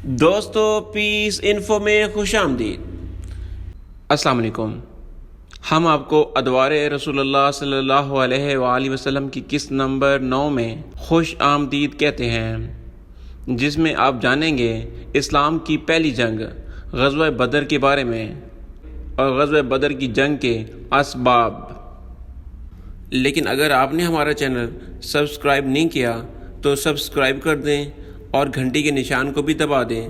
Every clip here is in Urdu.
دوستو پیس انفو میں خوش آمدید۔ السلام علیکم۔ ہم آپ کو ادوار رسول اللہ صلی اللہ علیہ وآلہ وسلم کی قسط نمبر 9 میں خوش آمدید کہتے ہیں، جس میں آپ جانیں گے اسلام کی پہلی جنگ غزوہ بدر کے بارے میں اور غزوہ بدر کی جنگ کے اسباب۔ لیکن اگر آپ نے ہمارا چینل سبسکرائب نہیں کیا تو سبسکرائب کر دیں اور گھنٹی کے نشان کو بھی دبا دیں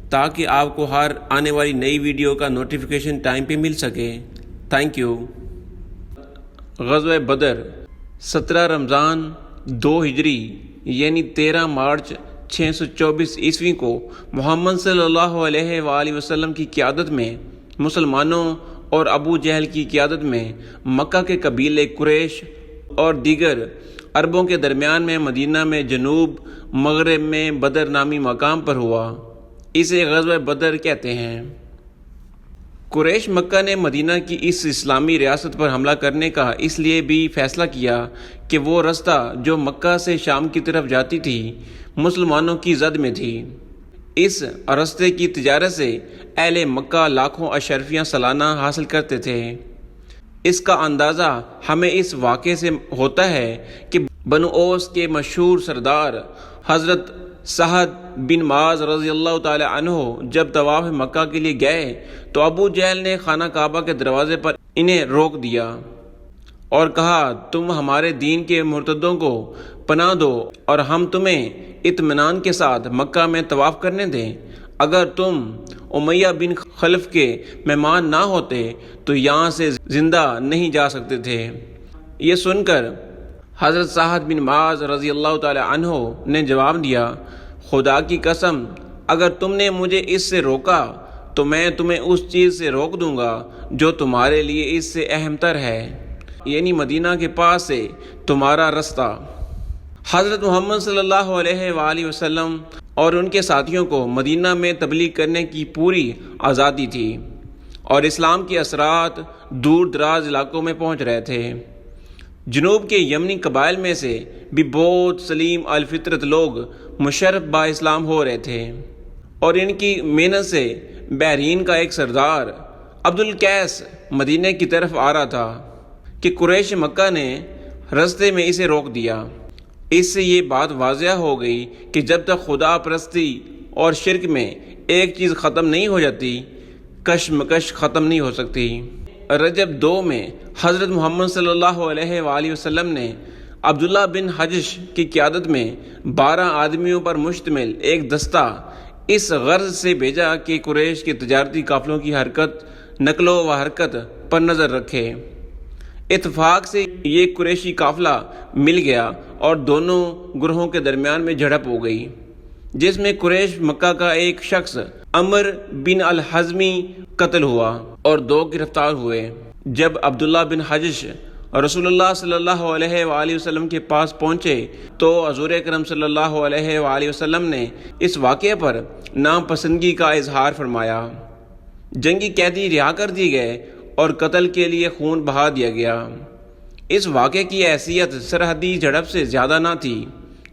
تاکہ آپ کو ہر آنے والی نئی ویڈیو کا نوٹیفیکیشن ٹائم پہ مل سکے۔ Thank you. غزوہ بدر 17 رمضان 2 ہجری یعنی 13 مارچ 624 عیسوی کو محمد صلی اللہ علیہ وآلہ وسلم کی قیادت میں مسلمانوں اور ابو جہل کی قیادت میں مکہ کے قبیلے قریش اور دیگر عربوں کے درمیان میں مدینہ میں جنوب مغرب میں بدر نامی مقام پر ہوا۔ اسے غزوہ بدر کہتے ہیں۔ قریش مکہ نے مدینہ کی اس اسلامی ریاست پر حملہ کرنے کا اس لیے بھی فیصلہ کیا کہ وہ رستہ جو مکہ سے شام کی طرف جاتی تھی مسلمانوں کی زد میں تھی۔ اس راستے کی تجارت سے اہل مکہ لاکھوں اشرفیاں سالانہ حاصل کرتے تھے۔ اس کا اندازہ ہمیں اس واقعے سے ہوتا ہے کہ بنو اوس کے مشہور سردار حضرت سعد بن معاذ رضی اللہ تعالی عنہ جب طواف مکہ کے لیے گئے تو ابو جہل نے خانہ کعبہ کے دروازے پر انہیں روک دیا اور کہا، تم ہمارے دین کے مرتدوں کو پناہ دو اور ہم تمہیں اطمینان کے ساتھ مکہ میں طواف کرنے دیں۔ اگر تم امیہ بن خلف کے مہمان نہ ہوتے تو یہاں سے زندہ نہیں جا سکتے تھے۔ یہ سن کر حضرت سعد بن معاذ رضی اللہ تعالی عنہ نے جواب دیا، خدا کی قسم اگر تم نے مجھے اس سے روکا تو میں تمہیں اس چیز سے روک دوں گا جو تمہارے لیے اس سے اہم تر ہے، یعنی مدینہ کے پاس سے تمہارا رستہ۔ حضرت محمد صلی اللہ علیہ وآلہ وسلم اور ان کے ساتھیوں کو مدینہ میں تبلیغ کرنے کی پوری آزادی تھی اور اسلام کے اثرات دور دراز علاقوں میں پہنچ رہے تھے۔ جنوب کے یمنی قبائل میں سے بھی بہت سلیم الفطرت لوگ مشرف با اسلام ہو رہے تھے اور ان کی محنت سے بحرین کا ایک سردار عبد القیس مدینہ کی طرف آ رہا تھا کہ قریش مکہ نے رستے میں اسے روک دیا۔ اس سے یہ بات واضح ہو گئی کہ جب تک خدا پرستی اور شرک میں ایک چیز ختم نہیں ہو جاتی کشمکش ختم نہیں ہو سکتی۔ رجب 2 میں حضرت محمد صلی اللہ علیہ وآلہ وسلم نے عبداللہ بن حجش کی قیادت میں 12 آدمیوں پر مشتمل ایک دستہ اس غرض سے بھیجا کہ قریش کے تجارتی قافلوں کی نقل و حرکت پر نظر رکھے۔ اتفاق سے یہ قریشی قافلہ مل گیا اور دونوں گروہوں کے درمیان میں جھڑپ ہو گئی، جس میں قریش مکہ کا ایک شخص عمر بن الحزمی قتل ہوا اور 2 گرفتار ہوئے۔ جب عبداللہ بن حجش رسول اللہ صلی اللہ علیہ وآلہ وسلم کے پاس پہنچے تو حضور اکرم صلی اللہ علیہ وآلہ وسلم نے اس واقعے پر ناپسندگی کا اظہار فرمایا۔ جنگی قیدی رہا کر دیے گئے اور قتل کے لیے خون بہا دیا گیا۔ اس واقعے کی حیثیت سرحدی جھڑپ سے زیادہ نہ تھی،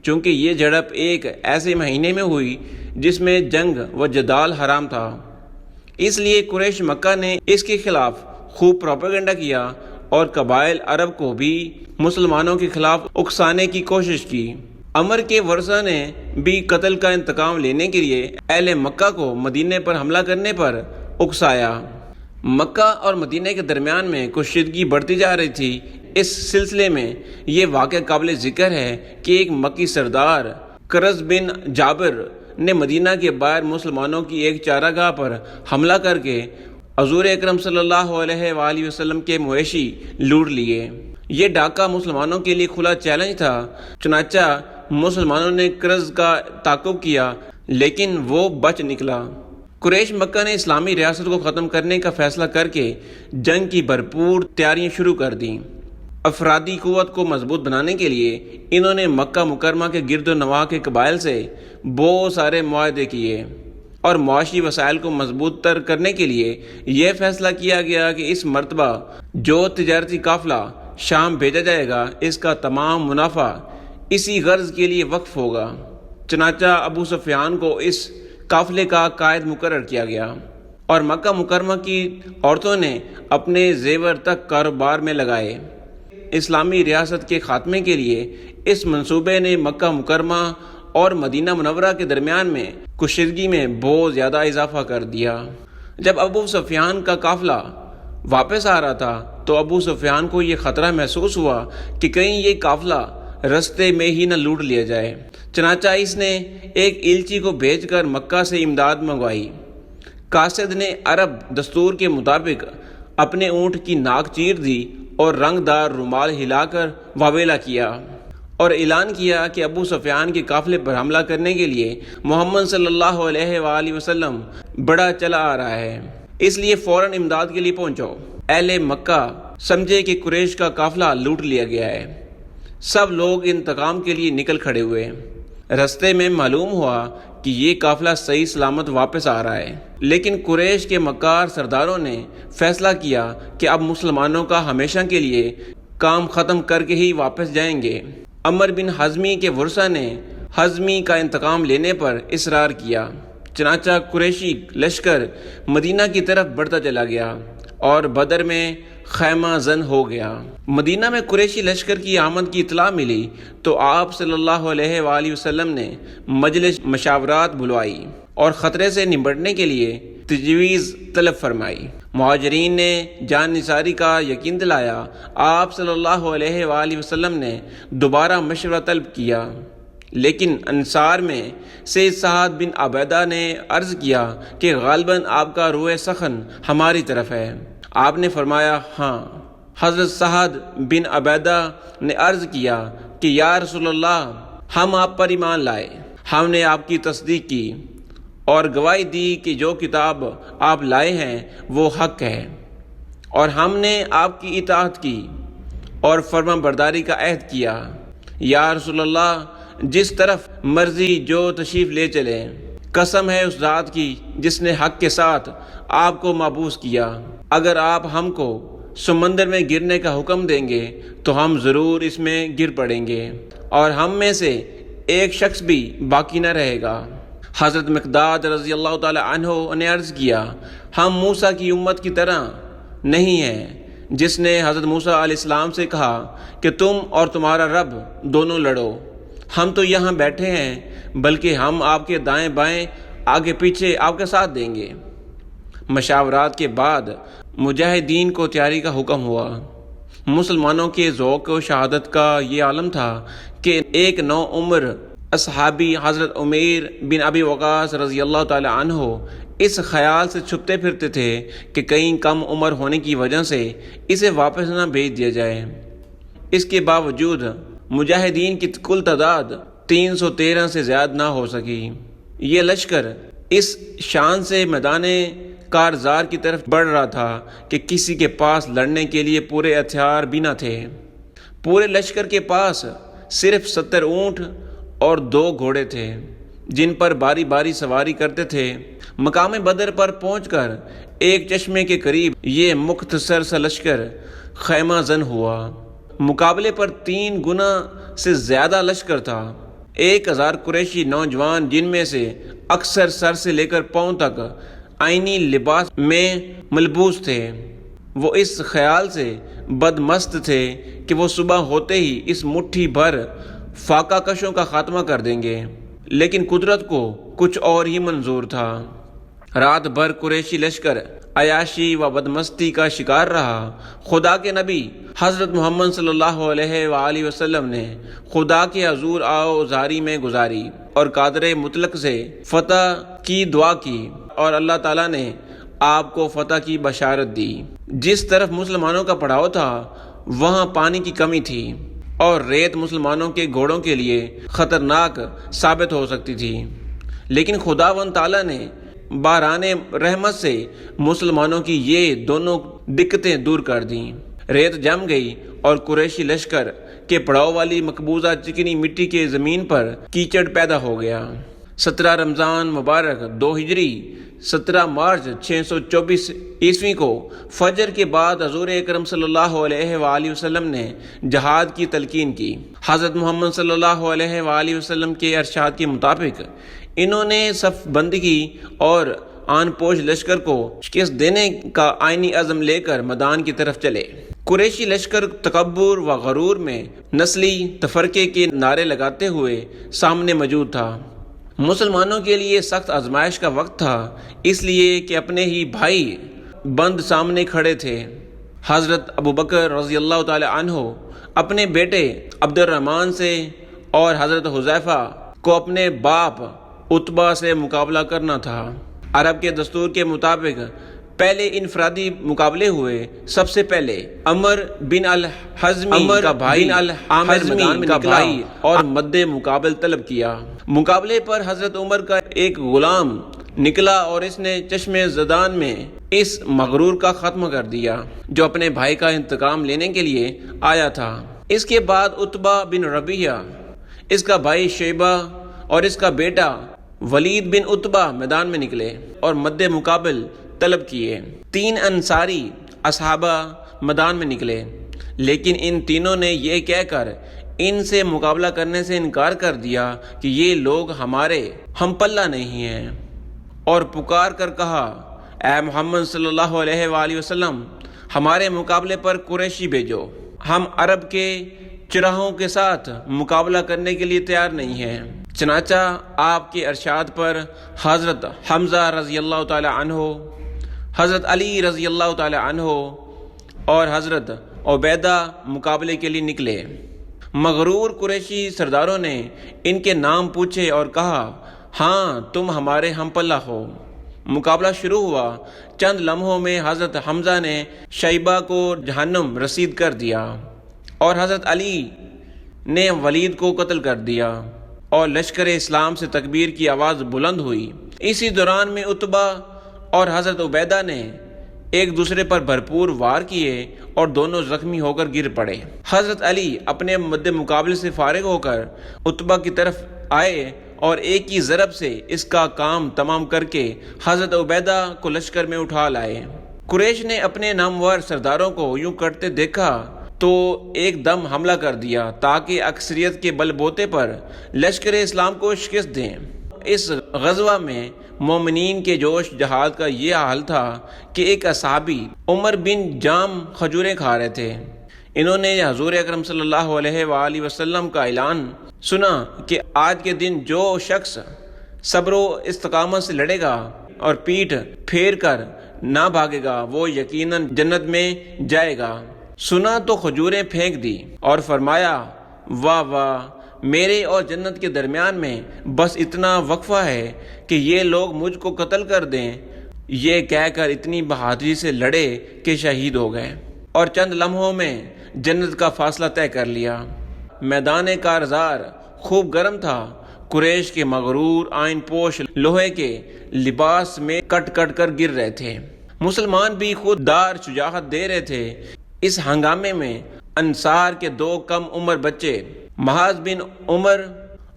چونکہ یہ جھڑپ ایک ایسے مہینے میں ہوئی جس میں جنگ و جدال حرام تھا۔ اس لیے قریش مکہ نے اس کے خلاف خوب پروپیگنڈا کیا اور قبائل عرب کو بھی مسلمانوں کے خلاف اکسانے کی کوشش کی۔ عمر کے ورثہ نے بھی قتل کا انتقام لینے کے لیے اہل مکہ کو مدینے پر حملہ کرنے پر اکسایا۔ مکہ اور مدینہ کے درمیان میں کشیدگی بڑھتی جا رہی تھی۔ اس سلسلے میں یہ واقعہ قابل ذکر ہے کہ ایک مکی سردار کرز بن جابر نے مدینہ کے باہر مسلمانوں کی ایک چارگاہ پر حملہ کر کے حضور اکرم صلی اللہ علیہ وآلہ وسلم کے مویشی لوٹ لیے۔ یہ ڈاکہ مسلمانوں کے لیے کھلا چیلنج تھا، چنانچہ مسلمانوں نے کرز کا تعاقب کیا لیکن وہ بچ نکلا۔ قریش مکہ نے اسلامی ریاست کو ختم کرنے کا فیصلہ کر کے جنگ کی بھرپور تیاریاں شروع کر دیں۔ افرادی قوت کو مضبوط بنانے کے لیے انہوں نے مکہ مکرمہ کے گرد و نواح کے قبائل سے بہت سارے معاہدے کیے اور معاشی وسائل کو مضبوط تر کرنے کے لیے یہ فیصلہ کیا گیا کہ اس مرتبہ جو تجارتی قافلہ شام بھیجا جائے گا اس کا تمام منافع اسی غرض کے لیے وقف ہوگا۔ چنانچہ ابو سفیان کو اس قافلے کا قائد مقرر کیا گیا اور مکہ مکرمہ کی عورتوں نے اپنے زیور تک کاروبار میں لگائے۔ اسلامی ریاست کے خاتمے کے لیے اس منصوبے نے مکہ مکرمہ اور مدینہ منورہ کے درمیان میں کشیدگی میں بہت زیادہ اضافہ کر دیا۔ جب ابو سفیان کا قافلہ واپس آ رہا تھا تو ابو سفیان کو یہ خطرہ محسوس ہوا کہ کہیں یہ قافلہ رستے میں ہی نہ لوٹ لیا جائے، چنانچہ اس نے ایک ایلچی کو بھیج کر مکہ سے امداد منگوائی۔ قاصد نے عرب دستور کے مطابق اپنے اونٹ کی ناک چیر دی اور رنگ دار رومال ہلا کر واویلا کیا اور اعلان کیا کہ ابو سفیان کے قافلے پر حملہ کرنے کے لیے محمد صلی اللہ علیہ وآلہ وسلم بڑا چلا آ رہا ہے، اس لیے فوراً امداد کے لیے پہنچو۔ اہل مکہ سمجھے کہ قریش کا قافلہ لوٹ لیا گیا ہے، سب لوگ انتقام کے لیے نکل کھڑے ہوئے۔ رستے میں معلوم ہوا کہ یہ قافلہ صحیح سلامت واپس آ رہا ہے، لیکن قریش کے مکار سرداروں نے فیصلہ کیا کہ اب مسلمانوں کا ہمیشہ کے لیے کام ختم کر کے ہی واپس جائیں گے۔ عمر بن حزمی کے ورثہ نے حزمی کا انتقام لینے پر اصرار کیا، چنانچہ قریشی لشکر مدینہ کی طرف بڑھتا چلا گیا اور بدر میں خیمہ زن ہو گیا۔ مدینہ میں قریشی لشکر کی آمد کی اطلاع ملی تو آپ صلی اللہ علیہ وآلہ وسلم نے مجلس مشاورات بلوائی اور خطرے سے نمٹنے کے لیے تجویز طلب فرمائی۔ مہاجرین نے جان نثاری کا یقین دلایا۔ آپ صلی اللہ علیہ وآلہ وسلم نے دوبارہ مشورہ طلب کیا، لیکن انصار میں سید سعد بن عبیدہ نے عرض کیا کہ غالباً آپ کا روح سخن ہماری طرف ہے۔ آپ نے فرمایا ہاں۔ حضرت سعد بن عبیدہ نے عرض کیا کہ یا رسول اللہ، ہم آپ پر ایمان لائے، ہم نے آپ کی تصدیق کی اور گواہی دی کہ جو کتاب آپ لائے ہیں وہ حق ہے، اور ہم نے آپ کی اطاعت کی اور فرما برداری کا عہد کیا۔ یا رسول اللہ، جس طرف مرضی جو تشریف لے چلیں، قسم ہے اس ذات کی جس نے حق کے ساتھ آپ کو مبعوث کیا، اگر آپ ہم کو سمندر میں گرنے کا حکم دیں گے تو ہم ضرور اس میں گر پڑیں گے اور ہم میں سے ایک شخص بھی باقی نہ رہے گا۔ حضرت مقداد رضی اللہ تعالی عنہ نے عرض کیا، ہم موسیٰ کی امت کی طرح نہیں ہیں جس نے حضرت موسیٰ علیہ السلام سے کہا کہ تم اور تمہارا رب دونوں لڑو، ہم تو یہاں بیٹھے ہیں، بلکہ ہم آپ کے دائیں بائیں آگے پیچھے آپ کے ساتھ دیں گے۔ مشاورات کے بعد مجاہدین کو تیاری کا حکم ہوا۔ مسلمانوں کے ذوق و شہادت کا یہ عالم تھا کہ ایک نو عمر اصحابی حضرت عمیر بن ابی وقاص رضی اللہ تعالی عنہ اس خیال سے چھپتے پھرتے تھے کہ کہیں کم عمر ہونے کی وجہ سے اسے واپس نہ بھیج دیا جائے۔ اس کے باوجود مجاہدین کی کل تعداد 313 سے زیادہ نہ ہو سکی۔ یہ لشکر اس شان سے میدان کارزار کی طرف بڑھ رہا تھا کہ کسی کے پاس لڑنے کے لیے پورے ہتھیار بھی نہ تھے۔ پورے لشکر کے پاس صرف 70 اونٹ اور 2 گھوڑے تھے جن پر باری باری سواری کرتے تھے۔ مقام بدر پر پہنچ کر ایک چشمے کے قریب یہ مختصر سا لشکر خیمہ زن ہوا۔ مقابلے پر 3 گنا سے زیادہ لشکر تھا۔ 1000 قریشی نوجوان جن میں سے اکثر سر سے لے کر پاؤں تک آئینی لباس میں ملبوس تھے، وہ اس خیال سے بدمست تھے کہ وہ صبح ہوتے ہی اس مٹھی بھر فاقہ کشوں کا خاتمہ کر دیں گے، لیکن قدرت کو کچھ اور ہی منظور تھا۔ رات بھر قریشی لشکر عیاشی و بدمستی کا شکار رہا۔ خدا کے نبی حضرت محمد صلی اللہ علیہ وآلہ وسلم نے خدا کے حضور آؤ زاری میں گزاری اور قادر مطلق سے فتح کی دعا کی اور اللہ تعالیٰ نے آپ کو فتح کی بشارت دی۔ جس طرف مسلمانوں کا پڑاؤ تھا وہاں پانی کی کمی تھی اور ریت مسلمانوں کے گھوڑوں کے لیے خطرناک ثابت ہو سکتی تھی، لیکن خداوند تعالیٰ نے باران رحمت سے مسلمانوں کی یہ دونوں دقتیں دور کر دیں۔ ریت جم گئی اور قریشی لشکر کے پڑاؤ والی مقبوضہ چکنی مٹی کے زمین پر کیچڑ پیدا ہو گیا۔ 17 رمضان مبارک 2 ہجری 17 مارچ 624 عیسوی کو فجر کے بعد حضور اکرم صلی اللہ علیہ وآلہ وسلم نے جہاد کی تلقین کی۔ حضرت محمد صلی اللہ علیہ وآلہ وسلم کے ارشاد کے مطابق انہوں نے صف بندگی اور آن پوش لشکر کو شکست دینے کا آئینی عزم لے کر میدان کی طرف چلے۔ قریشی لشکر تکبر و غرور میں نسلی تفرقے کے نعرے لگاتے ہوئے سامنے موجود تھا۔ مسلمانوں کے لیے سخت آزمائش کا وقت تھا، اس لیے کہ اپنے ہی بھائی بند سامنے کھڑے تھے۔ حضرت ابوبکر رضی اللہ تعالی عنہ اپنے بیٹے عبد الرحمن سے اور حضرت حذیفہ کو اپنے باپ عتبہ سے مقابلہ کرنا تھا۔ عرب کے دستور کے مطابق پہلے انفرادی مقابلے ہوئے۔ سب سے پہلے عمر بن الحزمی کا بھائی اور مد مقابل طلب کیا۔ مقابلے پر حضرت عمر کا ایک غلام نکلا اور اس نے چشم زدان میں اس مغرور کا ختم کر دیا جو اپنے بھائی کا انتقام لینے کے لیے آیا تھا۔ اس کے بعد عتبہ بن ربیعہ، اس کا بھائی شیبہ اور اس کا بیٹا ولید بن عتبہ میدان میں نکلے اور مد مقابل طلب کیے۔ 3 انصاری اصحابہ میدان میں نکلے، لیکن ان تینوں نے یہ کہہ کر ان سے مقابلہ کرنے سے انکار کر دیا کہ یہ لوگ ہمارے ہم پلہ نہیں ہیں، اور پکار کر کہا، اے محمد صلی اللہ علیہ وآلہ وسلم، ہمارے مقابلے پر قریشی بھیجو، ہم عرب کے چراہوں کے ساتھ مقابلہ کرنے کے لیے تیار نہیں ہیں۔ چنانچہ آپ کے ارشاد پر حضرت حمزہ رضی اللہ تعالی عنہ، حضرت علی رضی اللہ تعالی عنہ اور حضرت عبیدہ مقابلے کے لیے نکلے۔ مغرور قریشی سرداروں نے ان کے نام پوچھے اور کہا، ہاں تم ہمارے ہم پلہ ہو۔ مقابلہ شروع ہوا۔ چند لمحوں میں حضرت حمزہ نے شیبہ کو جہنم رسید کر دیا اور حضرت علی نے ولید کو قتل کر دیا اور لشکر اسلام سے تکبیر کی آواز بلند ہوئی۔ اسی دوران میں عتبہ اور حضرت عبیدہ نے ایک دوسرے پر بھرپور وار کیے اور دونوں زخمی ہو کر گر پڑے۔ حضرت علی اپنے مد مقابلے سے فارغ ہو کر عتبہ کی طرف آئے اور ایک ہی ضرب سے اس کا کام تمام کر کے حضرت عبیدہ کو لشکر میں اٹھا لائے۔ قریش نے اپنے نامور سرداروں کو یوں کرتے دیکھا تو ایک دم حملہ کر دیا تاکہ اکثریت کے بل بوتے پر لشکر اسلام کو شکست دیں۔ اس غزوہ میں مومنین کے جوش جہاد کا یہ حال تھا کہ ایک اصحابی عمر بن جام کھجوریں کھا رہے تھے۔ انہوں نے حضور اکرم صلی اللہ علیہ وآلہ وسلم کا اعلان سنا کہ آج کے دن جو شخص صبر و استقامت سے لڑے گا اور پیٹھ پھیر کر نہ بھاگے گا وہ یقیناً جنت میں جائے گا۔ سنا تو کھجوریں پھینک دی اور فرمایا، واہ واہ، میرے اور جنت کے درمیان میں بس اتنا وقفہ ہے کہ یہ لوگ مجھ کو قتل کر دیں۔ یہ کہہ کر اتنی بہادری سے لڑے کہ شہید ہو گئے اور چند لمحوں میں جنت کا فاصلہ طے کر لیا۔ میدان کارزار خوب گرم تھا۔ قریش کے مغرور آئین پوش لوہے کے لباس میں کٹ کٹ کر گر رہے تھے۔ مسلمان بھی خود دار شجاعت دے رہے تھے۔ اس ہنگامے میں انصار کے 2 کم عمر بچے معاذ بن عمر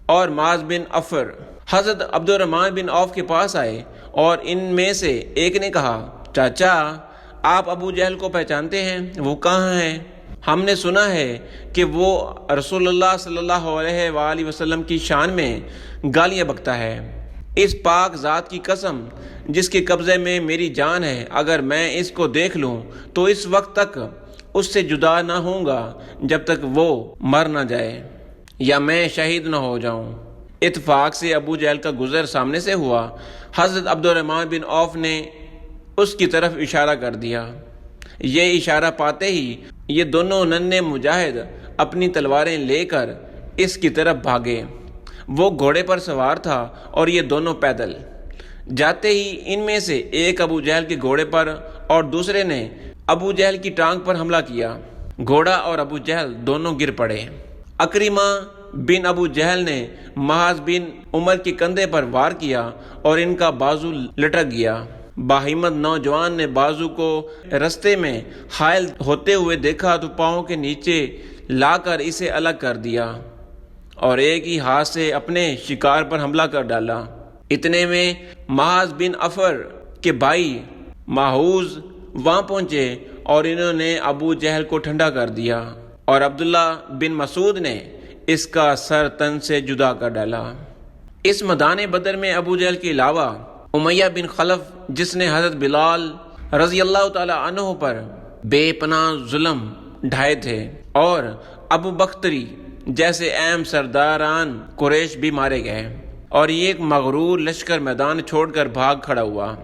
اور معاذ بن عفر حضرت عبد الرحمن بن عوف کے پاس آئے اور ان میں سے ایک نے کہا، چاچا آپ ابو جہل کو پہچانتے ہیں؟ وہ کہاں ہے؟ ہم نے سنا ہے کہ وہ رسول اللہ صلی اللہ علیہ وآلہ وسلم کی شان میں گالیاں بکتا ہے۔ اس پاک ذات کی قسم جس کے قبضے میں میری جان ہے، اگر میں اس کو دیکھ لوں تو اس وقت تک اس سے جدا نہ ہوں گا جب تک وہ مر نہ جائے یا میں شہید نہ ہو جاؤں۔ اتفاق سے ابو جہل کا گزر سامنے سے ہوا۔ حضرت عبد الرحمن بن عوف نے اس کی طرف اشارہ کر دیا۔ یہ اشارہ پاتے ہی یہ دونوں ننھے مجاہد اپنی تلواریں لے کر اس کی طرف بھاگے۔ وہ گھوڑے پر سوار تھا اور یہ دونوں پیدل۔ جاتے ہی ان میں سے ایک ابو جہل کے گھوڑے پر اور دوسرے نے ابو جہل کی ٹانگ پر حملہ کیا۔ گھوڑا اور ابو جہل دونوں گر پڑے۔ اکرمہ بن ابو جہل نے معاذ بن عمر کے کندھے پر وار کیا اور ان کا بازو لٹک گیا۔ باہمت نوجوان نے بازو کو رستے میں حائل ہوتے ہوئے دیکھا تو پاؤں کے نیچے لا کر اسے الگ کر دیا اور ایک ہی ہاتھ سے اپنے شکار پر حملہ کر ڈالا۔ اتنے میں معاذ بن عفر کے بھائی محوذ وہاں پہنچے اور انہوں نے ابو جہل کو ٹھنڈا کر دیا، اور عبداللہ بن مسعود نے اس کا سر تن سے جدا کر ڈالا۔ اس میدان بدر میں ابو جہل کے علاوہ امیہ بن خلف، جس نے حضرت بلال رضی اللہ تعالی عنہ پر بے پناہ ظلم ڈھائے تھے، اور ابو بختری جیسے اہم سرداران قریش بھی مارے گئے، اور یہ ایک مغرور لشکر میدان چھوڑ کر بھاگ کھڑا ہوا۔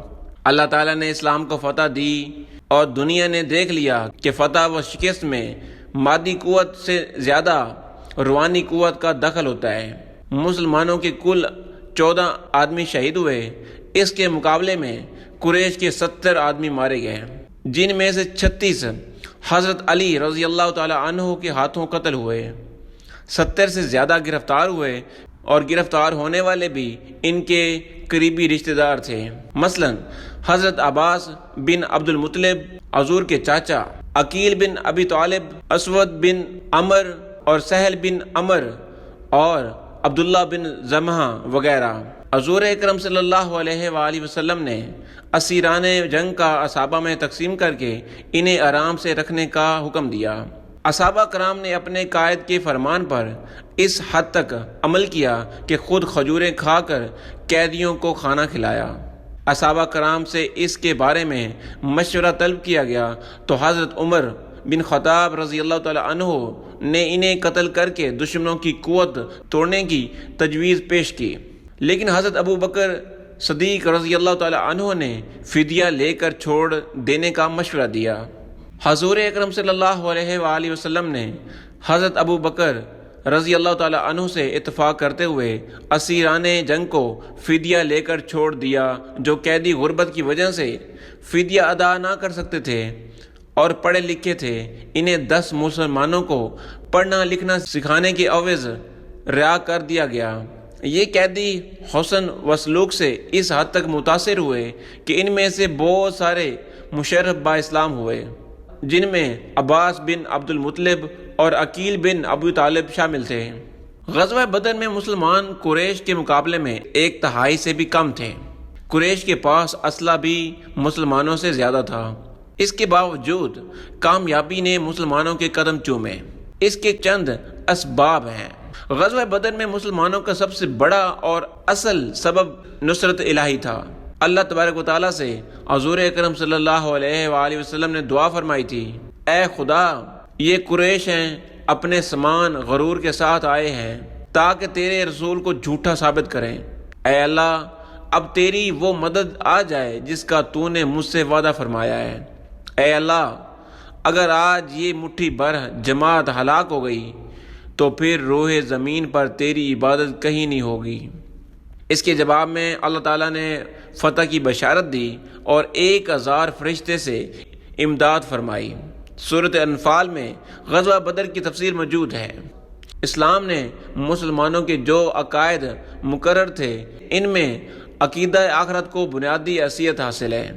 اللہ تعالیٰ نے اسلام کو فتح دی، اور دنیا نے دیکھ لیا کہ فتح و شکست میں مادی قوت سے زیادہ روحانی قوت کا دخل ہوتا ہے۔ مسلمانوں کے کل 14 آدمی شہید ہوئے، اس کے مقابلے میں قریش کے 70 آدمی مارے گئے، جن میں سے 36 حضرت علی رضی اللہ تعالی عنہ کے ہاتھوں قتل ہوئے۔ 70 سے زیادہ گرفتار ہوئے، اور گرفتار ہونے والے بھی ان کے قریبی رشتہ دار تھے۔ مثلا حضرت عباس بن عبد المطلب، حضور کے چاچا، عقیل بن ابی طالب، اسود بن عمر اور سہل بن عمر، اور عبداللہ بن زمحہ وغیرہ۔ حضور اکرم صلی اللہ علیہ وآلہ وسلم نے اسیران جنگ کا اصحابہ میں تقسیم کر کے انہیں آرام سے رکھنے کا حکم دیا۔ اصحابہ کرام نے اپنے قائد کے فرمان پر اس حد تک عمل کیا کہ خود کھجوریں کھا کر قیدیوں کو کھانا کھلایا۔ اصحابہ کرام سے اس کے بارے میں مشورہ طلب کیا گیا تو حضرت عمر بن خطاب رضی اللہ تعالی عنہ نے انہیں قتل کر کے دشمنوں کی قوت توڑنے کی تجویز پیش کی، لیکن حضرت ابو بکر صدیق رضی اللہ تعالی عنہ نے فدیہ لے کر چھوڑ دینے کا مشورہ دیا۔ حضور اکرم صلی اللہ علیہ وآلہ وسلم نے حضرت ابو بکر رضی اللہ تعالی عنہ سے اتفاق کرتے ہوئے اسیران جنگ کو فدیہ لے کر چھوڑ دیا، جو قیدی غربت کی وجہ سے فدیہ ادا نہ کر سکتے تھے اور پڑھے لکھے تھے۔ انہیں 10 مسلمانوں کو پڑھنا لکھنا سکھانے کے عوض رہا کر دیا گیا۔ یہ قیدی حسن و سلوک سے اس حد تک متاثر ہوئے کہ ان میں سے بہت سارے مشرف با اسلام ہوئے، جن میں عباس بن عبد المطلب اور عقیل بن ابو طالب شامل تھے۔ غزوہ بدر میں مسلمان قریش کے مقابلے میں 1/3 سے بھی کم تھے۔ قریش کے پاس اسلحہ بھی مسلمانوں سے زیادہ تھا۔ اس کے باوجود کامیابی نے مسلمانوں کے قدم چومے۔ اس کے چند اسباب ہیں۔ غزوہ بدر میں مسلمانوں کا سب سے بڑا اور اصل سبب نصرت الہی تھا۔ اللہ تبارک و تعالیٰ سے حضور اکرم صلی اللہ علیہ وآلہ وسلم نے دعا فرمائی تھی، اے خدا، یہ قریش ہیں، اپنے سامان غرور کے ساتھ آئے ہیں تاکہ تیرے رسول کو جھوٹا ثابت کریں۔ اے اللہ، اب تیری وہ مدد آ جائے جس کا تو نے مجھ سے وعدہ فرمایا ہے۔ اے اللہ، اگر آج یہ مٹھی بھر جماعت ہلاک ہو گئی تو پھر روح زمین پر تیری عبادت کہیں نہیں ہوگی۔ اس کے جواب میں اللہ تعالیٰ نے فتح کی بشارت دی اور 1000 فرشتے سے امداد فرمائی۔ سورۃ انفال میں غزوہ بدر کی تفصیل موجود ہے۔ اسلام نے مسلمانوں کے جو عقائد مقرر تھے، ان میں عقیدہ آخرت کو بنیادی حیثیت حاصل ہے۔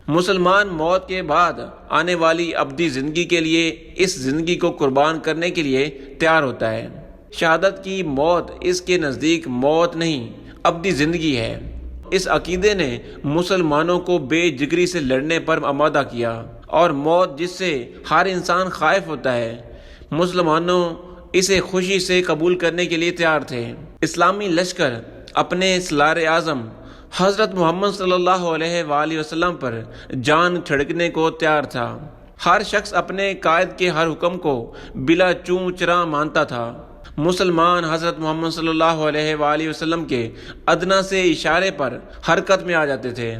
مسلمان موت کے بعد آنے والی ابدی زندگی کے لیے اس زندگی کو قربان کرنے کے لیے تیار ہوتا ہے۔ شہادت کی موت اس کے نزدیک موت نہیں، ابدی زندگی ہے۔ اس عقیدے نے مسلمانوں کو بے جگری سے لڑنے پر آمادہ کیا، اور موت جس سے ہر انسان خائف ہوتا ہے، مسلمانوں اسے خوشی سے قبول کرنے کے لیے تیار تھے۔ اسلامی لشکر اپنے سالار اعظم حضرت محمد صلی اللہ علیہ وآلہ وسلم پر جان چھڑکنے کو تیار تھا۔ ہر شخص اپنے قائد کے ہر حکم کو بلا چوں چرا مانتا تھا۔ مسلمان حضرت محمد صلی اللہ علیہ وآلہ وسلم کے ادنیٰ سے اشارے پر حرکت میں آ جاتے تھے۔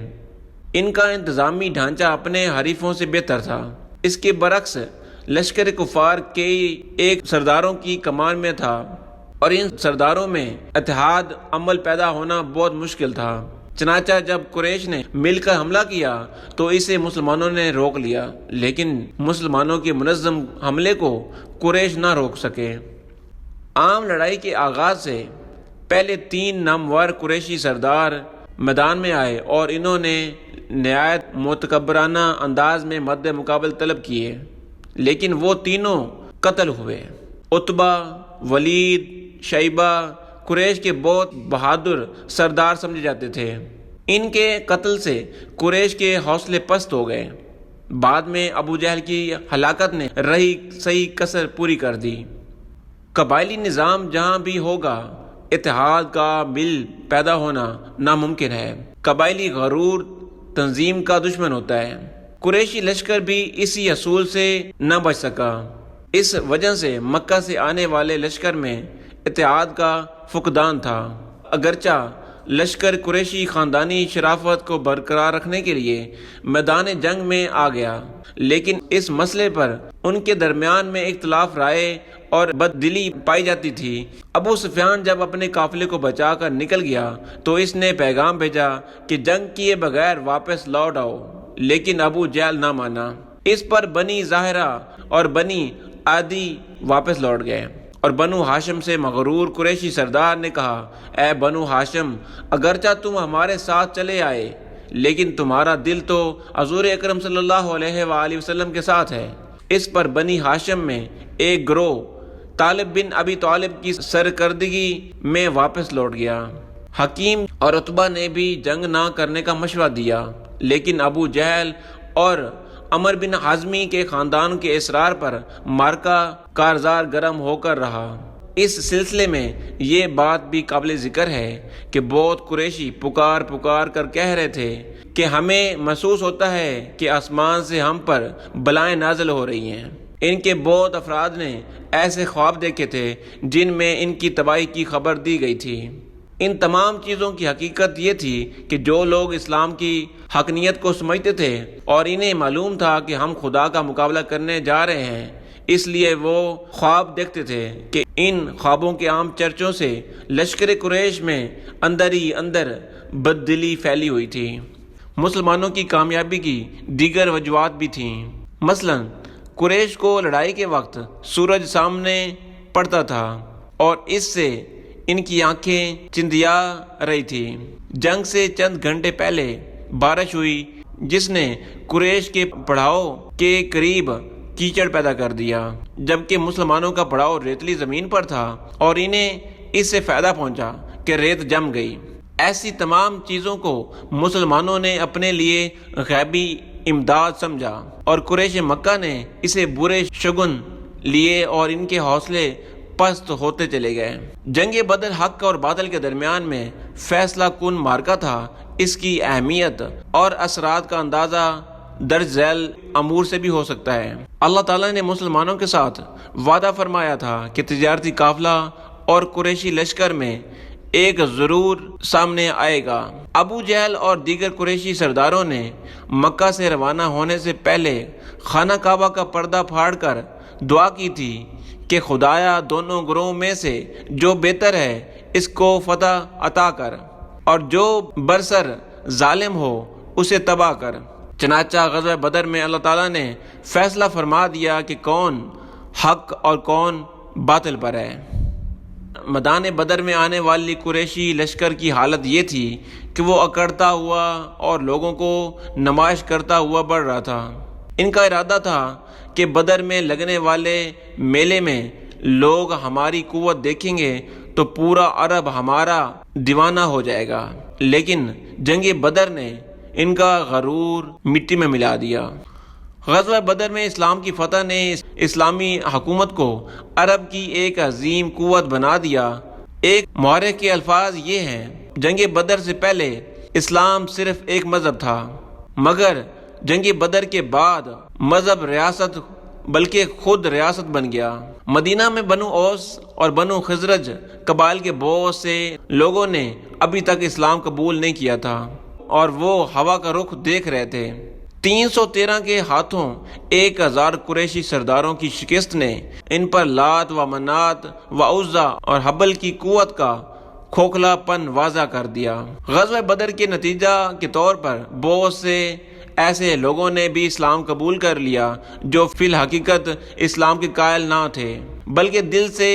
ان کا انتظامی ڈھانچہ اپنے حریفوں سے بہتر تھا۔ اس کے برعکس لشکر کفار کے ایک سرداروں کی کمان میں تھا، اور ان سرداروں میں اتحاد عمل پیدا ہونا بہت مشکل تھا۔ چنانچہ جب قریش نے مل کر حملہ کیا تو اسے مسلمانوں نے روک لیا، لیکن مسلمانوں کے منظم حملے کو قریش نہ روک سکے۔ عام لڑائی کے آغاز سے پہلے 3 نامور قریشی سردار میدان میں آئے، اور انہوں نے نہایت متکبرانہ انداز میں مد مقابل طلب کیے، لیکن وہ تینوں قتل ہوئے۔ عتبہ، ولید، شیبہ قریش کے بہت بہادر سردار سمجھے جاتے تھے۔ ان کے قتل سے قریش کے حوصلے پست ہو گئے۔ بعد میں ابو جہل کی ہلاکت نے رہی صحیح کسر پوری کر دی۔ قبائلی نظام جہاں بھی ہوگا، اتحاد کا مل پیدا ہونا ناممکن ہے۔ قبائلی غرور تنظیم کا دشمن ہوتا ہے۔ قریشی لشکر بھی اسی اصول سے نہ بچ سکا۔ اس وجہ سے مکہ سے آنے والے لشکر میں اتحاد کا فقدان تھا۔ اگرچہ لشکر قریشی خاندانی شرافت کو برقرار رکھنے کے لیے میدان جنگ میں آ گیا، لیکن اس مسئلے پر ان کے درمیان میں اختلاف رائے اور بددلی پائی جاتی تھی۔ ابو سفیان جب اپنے قافلے کو بچا کر نکل گیا تو اس نے پیغام بھیجا کہ جنگ کیے بغیر واپس لوٹ آؤ، لیکن ابو جہل نہ مانا۔ اس پر بنی زاہرہ اور بنی عدی واپس لوٹ گئے، اور بنو ہاشم سے مغرور قریشی سردار نے کہا، اے بنو ہاشم، اگرچہ تم ہمارے ساتھ چلے آئے، لیکن تمہارا دل تو حضور اکرم صلی اللہ علیہ وآلہ وسلم کے ساتھ ہے۔ اس پر بنی ہاشم میں ایک گروہ طالب بن ابی طالب کی سرکردگی میں واپس لوٹ گیا۔ حکیم اور عتبہ نے بھی جنگ نہ کرنے کا مشورہ دیا، لیکن ابو جہل اور عمر بن حزمی کے خاندان کے اصرار پر معرکہ کارزار گرم ہو کر رہا۔ اس سلسلے میں یہ بات بھی قابل ذکر ہے کہ بہت قریشی پکار کر کہہ رہے تھے کہ ہمیں محسوس ہوتا ہے کہ آسمان سے ہم پر بلائیں نازل ہو رہی ہیں۔ ان کے بہت افراد نے ایسے خواب دیکھے تھے جن میں ان کی تباہی کی خبر دی گئی تھی۔ ان تمام چیزوں کی حقیقت یہ تھی کہ جو لوگ اسلام کی حقانیت کو سمجھتے تھے اور انہیں معلوم تھا کہ ہم خدا کا مقابلہ کرنے جا رہے ہیں، اس لیے وہ خواب دیکھتے تھے کہ ان خوابوں کے عام چرچوں سے لشکر قریش میں اندر ہی اندر بددلی پھیلی ہوئی تھی۔ مسلمانوں کی کامیابی کی دیگر وجوہات بھی تھیں۔ مثلا قریش کو لڑائی کے وقت سورج سامنے پڑتا تھا اور اس سے ان کی آنکھیں چندیا رہی تھی۔ جنگ سے چند گھنٹے پہلے بارش ہوئی جس نے قریش کے پڑاؤ کے قریب کیچڑ پیدا کر دیا، جبکہ مسلمانوں کا پڑاؤ ریتلی زمین پر تھا اور انہیں اس سے فائدہ پہنچا کہ ریت جم گئی۔ ایسی تمام چیزوں کو مسلمانوں نے اپنے لیے غیبی امداد سمجھا اور قریش مکہ نے اسے برے شگن لیے اور ان کے حوصلے پست ہوتے چلے گئے۔ جنگ بدر حق اور باطل کے درمیان میں فیصلہ کن معرکہ تھا۔ اس کی اہمیت اور اثرات کا اندازہ درج ذیل امور سے بھی ہو سکتا ہے۔ اللہ تعالیٰ نے مسلمانوں کے ساتھ وعدہ فرمایا تھا کہ تجارتی قافلہ اور قریشی لشکر میں ایک ضرور سامنے آئے گا۔ ابو جہل اور دیگر قریشی سرداروں نے مکہ سے روانہ ہونے سے پہلے خانہ کعبہ کا پردہ پھاڑ کر دعا کی تھی کہ خدایا دونوں گروہوں میں سے جو بہتر ہے اس کو فتح عطا کر، اور جو برسر ظالم ہو اسے تباہ کر۔ چنانچہ غزوہ بدر میں اللہ تعالیٰ نے فیصلہ فرما دیا کہ کون حق اور کون باطل پر ہے۔ میدان بدر میں آنے والی قریشی لشکر کی حالت یہ تھی کہ وہ اکڑتا ہوا اور لوگوں کو نمائش کرتا ہوا بڑھ رہا تھا۔ ان کا ارادہ تھا کہ بدر میں لگنے والے میلے میں لوگ ہماری قوت دیکھیں گے تو پورا عرب ہمارا دیوانہ ہو جائے گا، لیکن جنگ بدر نے ان کا غرور مٹی میں ملا دیا۔ غزوہ بدر میں اسلام کی فتح نے اسلامی حکومت کو عرب کی ایک عظیم قوت بنا دیا۔ ایک مورخ کے الفاظ یہ ہیں، جنگ بدر سے پہلے اسلام صرف ایک مذہب تھا، مگر جنگ بدر کے بعد مذہب ریاست بلکہ خود ریاست بن گیا۔ مدینہ میں بنو اوس اور بنو خزرج قبائل کے بہت سے لوگوں نے ابھی تک اسلام قبول نہیں کیا تھا اور وہ ہوا کا رخ دیکھ رہے تھے۔ 313 کے ہاتھوں 1000 قریشی سرداروں کی شکست نے ان پر لات و منات و عزا اور حبل کی قوت کا کھوکھلا پن واضح کر دیا۔ غزوہ بدر کے نتیجہ کے طور پر بہت سے ایسے لوگوں نے بھی اسلام قبول کر لیا جو فی الحقیقت اسلام کے قائل نہ تھے بلکہ دل سے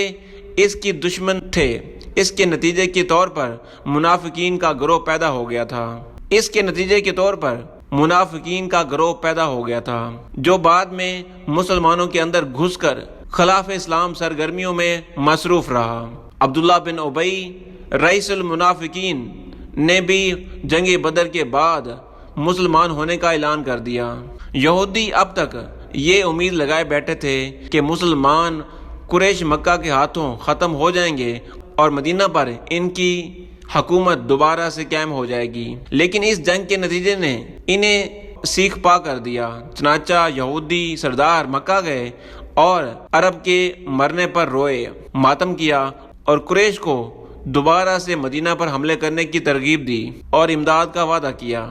اس کی دشمن تھے۔ اس کے نتیجے کے طور پر منافقین کا گروہ پیدا ہو گیا تھا جو بعد میں مسلمانوں کے اندر گھس کر خلاف اسلام سرگرمیوں میں مصروف رہا۔ عبداللہ بن ابی رئیس المنافقین نے بھی جنگ بدر کے بعد مسلمان ہونے کا اعلان کر دیا۔ یہودی اب تک یہ امید لگائے بیٹھے تھے کہ مسلمان قریش مکہ کے ہاتھوں ختم ہو جائیں گے اور مدینہ پر ان کی حکومت دوبارہ سے قائم ہو جائے گی، لیکن اس جنگ کے نتیجے نے انہیں سیکھ پا کر دیا۔ چنانچہ یہودی سردار مکہ گئے اور عرب کے مرنے پر روئے، ماتم کیا اور قریش کو دوبارہ سے مدینہ پر حملے کرنے کی ترغیب دی اور امداد کا وعدہ کیا،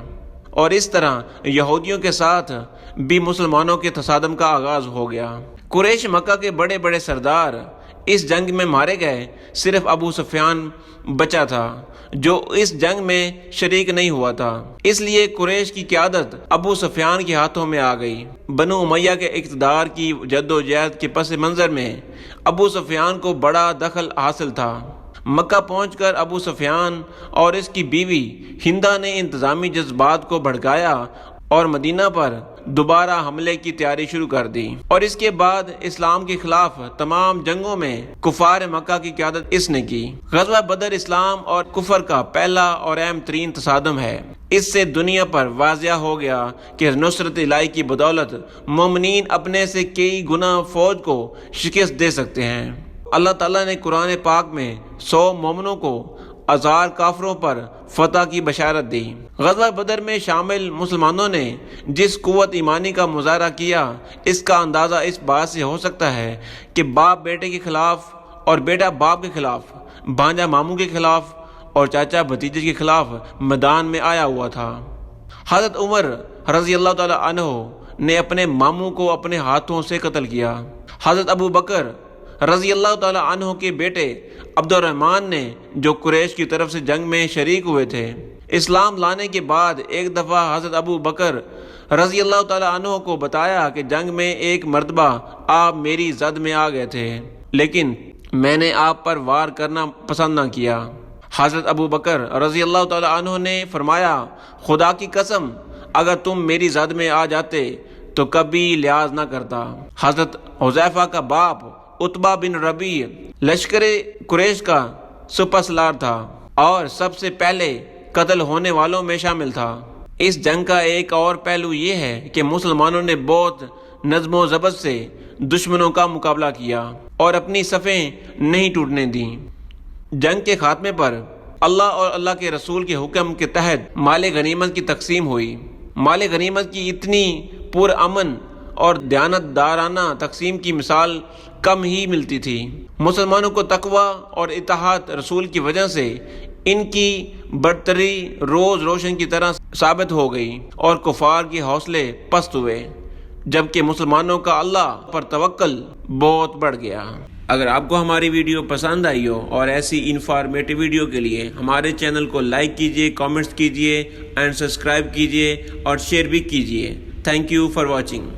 اور اس طرح یہودیوں کے ساتھ بھی مسلمانوں کے تصادم کا آغاز ہو گیا۔ قریش مکہ کے بڑے بڑے سردار اس جنگ میں مارے گئے، صرف ابو سفیان بچا تھا جو اس جنگ میں شریک نہیں ہوا تھا، اس لیے قریش کی قیادت ابو سفیان کے ہاتھوں میں آ گئی۔ بنو امیہ کے اقتدار کی جدوجہد کے پس منظر میں ابو سفیان کو بڑا دخل حاصل تھا۔ مکہ پہنچ کر ابو سفیان اور اس کی بیوی ہندہ نے انتظامی جذبات کو بھڑکایا اور مدینہ پر دوبارہ حملے کی تیاری شروع کر دی، اور اس کے بعد اسلام کے خلاف تمام جنگوں میں کفار مکہ کی قیادت اس نے کی۔ غزوہ بدر اسلام اور کفر کا پہلا اور اہم ترین تصادم ہے۔ اس سے دنیا پر واضح ہو گیا کہ نصرت الہی کی بدولت مومنین اپنے سے کئی گنا فوج کو شکست دے سکتے ہیں۔ اللہ تعالیٰ نے قرآن پاک میں 100 مومنوں کو 1000 کافروں پر فتح کی بشارت دی۔ غزوہ بدر میں شامل مسلمانوں نے جس قوت ایمانی کا مظاہرہ کیا، اس کا اندازہ اس بات سے ہو سکتا ہے کہ باپ بیٹے کے خلاف اور بیٹا باپ کے خلاف، بھانجا ماموں کے خلاف اور چاچا بھتیجے کے خلاف میدان میں آیا ہوا تھا۔ حضرت عمر رضی اللہ تعالی عنہ نے اپنے ماموں کو اپنے ہاتھوں سے قتل کیا۔ حضرت ابو بکر رضی اللہ تعالی عنہ کے بیٹے عبد الرحمن نے، جو قریش کی طرف سے جنگ میں شریک ہوئے تھے، اسلام لانے کے بعد ایک دفعہ حضرت ابو بکر رضی اللہ تعالی عنہ کو بتایا کہ جنگ میں ایک مرتبہ آپ میری زد میں آ گئے تھے، لیکن میں نے آپ پر وار کرنا پسند نہ کیا۔ حضرت ابو بکر رضی اللہ تعالی عنہ نے فرمایا، خدا کی قسم اگر تم میری زد میں آ جاتے تو کبھی لحاظ نہ کرتا۔ حضرت حذیفہ کا باپ عتبہ بن ربیع لشکر قریش کا سپہ سالار تھا اور سب سے پہلے قتل ہونے والوں میں شامل تھا۔ اس جنگ کا ایک اور پہلو یہ ہے کہ مسلمانوں نے بہت نظم و ضبط سے دشمنوں کا مقابلہ کیا اور اپنی صفیں نہیں ٹوٹنے دیں۔ جنگ کے خاتمے پر اللہ اور اللہ کے رسول کے حکم کے تحت مال غنیمت کی تقسیم ہوئی۔ مال غنیمت کی اتنی پرامن اور دیانت دارانہ تقسیم کی مثال کم ہی ملتی تھی۔ مسلمانوں کو تقوی اور اطاعت رسول کی وجہ سے ان کی برتری روز روشن کی طرح ثابت ہو گئی اور کفار کے حوصلے پست ہوئے، جبکہ مسلمانوں کا اللہ پر توکل بہت بڑھ گیا۔ اگر آپ کو ہماری ویڈیو پسند آئی ہو اور ایسی انفارمیٹیو ویڈیو کے لیے ہمارے چینل کو لائک کیجئے، کامنٹس کیجئے اینڈ سبسکرائب کیجئے اور شیئر بھی کیجئے۔ Thank you for watching.